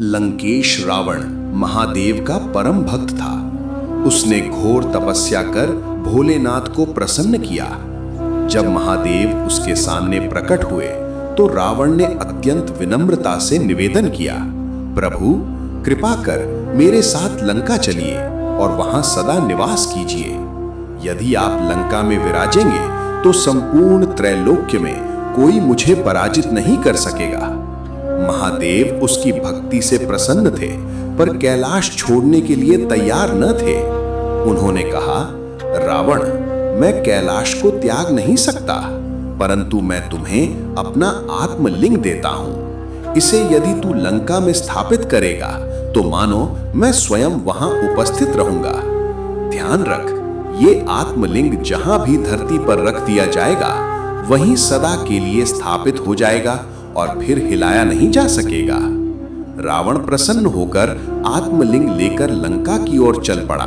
लंकेश रावण महादेव का परम भक्त था। उसने घोर तपस्या कर भोलेनाथ को प्रसन्न किया। जब महादेव उसके सामने प्रकट हुए तो रावण ने अत्यंत विनम्रता से निवेदन किया, प्रभु कृपा कर मेरे साथ लंका चलिए और वहां सदा निवास कीजिए। यदि आप लंका में विराजेंगे तो संपूर्ण त्रैलोक्य में कोई मुझे पराजित नहीं कर सकेगा। महादेव उसकी भक्ति से प्रसन्न थे, पर कैलाश छोड़ने के लिए तैयार न थे। उन्होंने कहा, रावण, मैं कैलाश को त्याग नहीं सकता, परंतु मैं तुम्हें अपना आत्मलिंग देता हूं। इसे यदि तू लंका में स्थापित करेगा तो मानो मैं स्वयं वहां उपस्थित रहूंगा। ध्यान रख, ये आत्मलिंग जहां भी धरती पर रख दिया जाएगा वहीं सदा के लिए स्थापित हो जाएगा और फिर हिलाया नहीं जा सकेगा। रावण प्रसन्न होकर आत्मलिंग लेकर लंका की ओर चल पड़ा,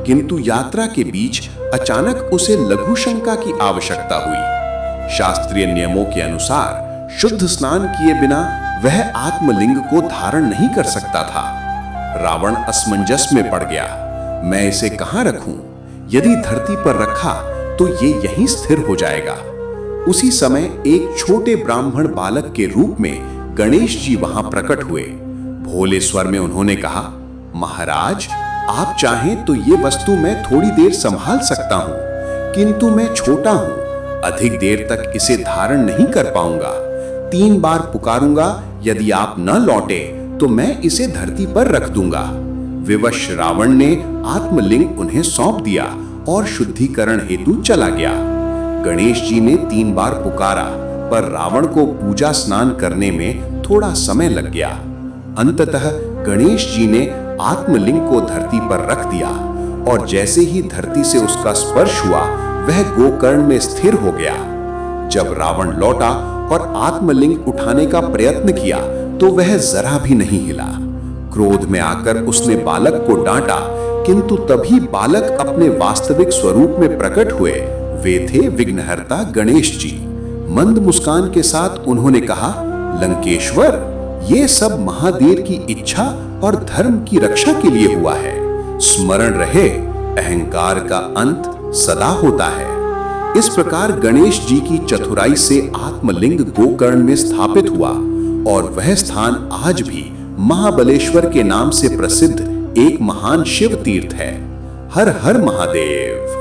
किंतु यात्रा के बीच अचानक उसे लघु शंका की आवश्यकता हुई। शास्त्रीय नियमों के अनुसार शुद्ध स्नान किए बिना वह आत्मलिंग को धारण नहीं कर सकता था। रावण असमंजस में पड़ गया। मैं इसे कहां रखूं? यदि धरती पर रखा तो ये यहीं स्थिर हो जाएगा। उसी समय एक छोटे ब्राह्मण बालक के रूप में गणेश जी वहां प्रकट हुए। भोले स्वर में उन्होंने कहा, महाराज, आप चाहें तो ये वस्तु मैं थोड़ी देर संभाल सकता हूं, किंतु मैं छोटा हूं, अधिक देर तक इसे धारण नहीं कर पाऊंगा। 3 बार पुकारूंगा, यदि आप न लौटे तो मैं इसे धरती पर रख दूंगा। विवश रावण ने आत्मलिंग उन्हें सौंप दिया और शुद्धिकरण हेतु चला गया। गणेश जी ने 3 बार पुकारा, पर रावण को पूजा स्नान करने में थोड़ा समय लग गया। अंततः गणेश जी ने आत्मलिंग को धरती पर रख दिया और जैसे ही धरती से उसका स्पर्श हुआ वह गोकर्ण में स्थिर हो गया। जब रावण लौटा और आत्मलिंग उठाने का प्रयत्न किया तो वह जरा भी नहीं हिला। क्रोध में आकर उसने बालक को डांटा, किंतु तभी बालक अपने वास्तविक स्वरूप में प्रकट हुए। वे थे विघ्नहर्ता गणेश जी। मंद मुस्कान के साथ उन्होंने कहा, लंकेश्वर, ये सब महादेव की इच्छा और धर्म की रक्षा के लिए हुआ है। स्मरण रहे, अहंकार का अंत सदा होता है। इस प्रकार गणेश जी की चतुराई से आत्मलिंग गोकर्ण में स्थापित हुआ और वह स्थान आज भी महाबलेश्वर के नाम से प्रसिद्ध एक महान शिव तीर्थ है। हर हर महादेव।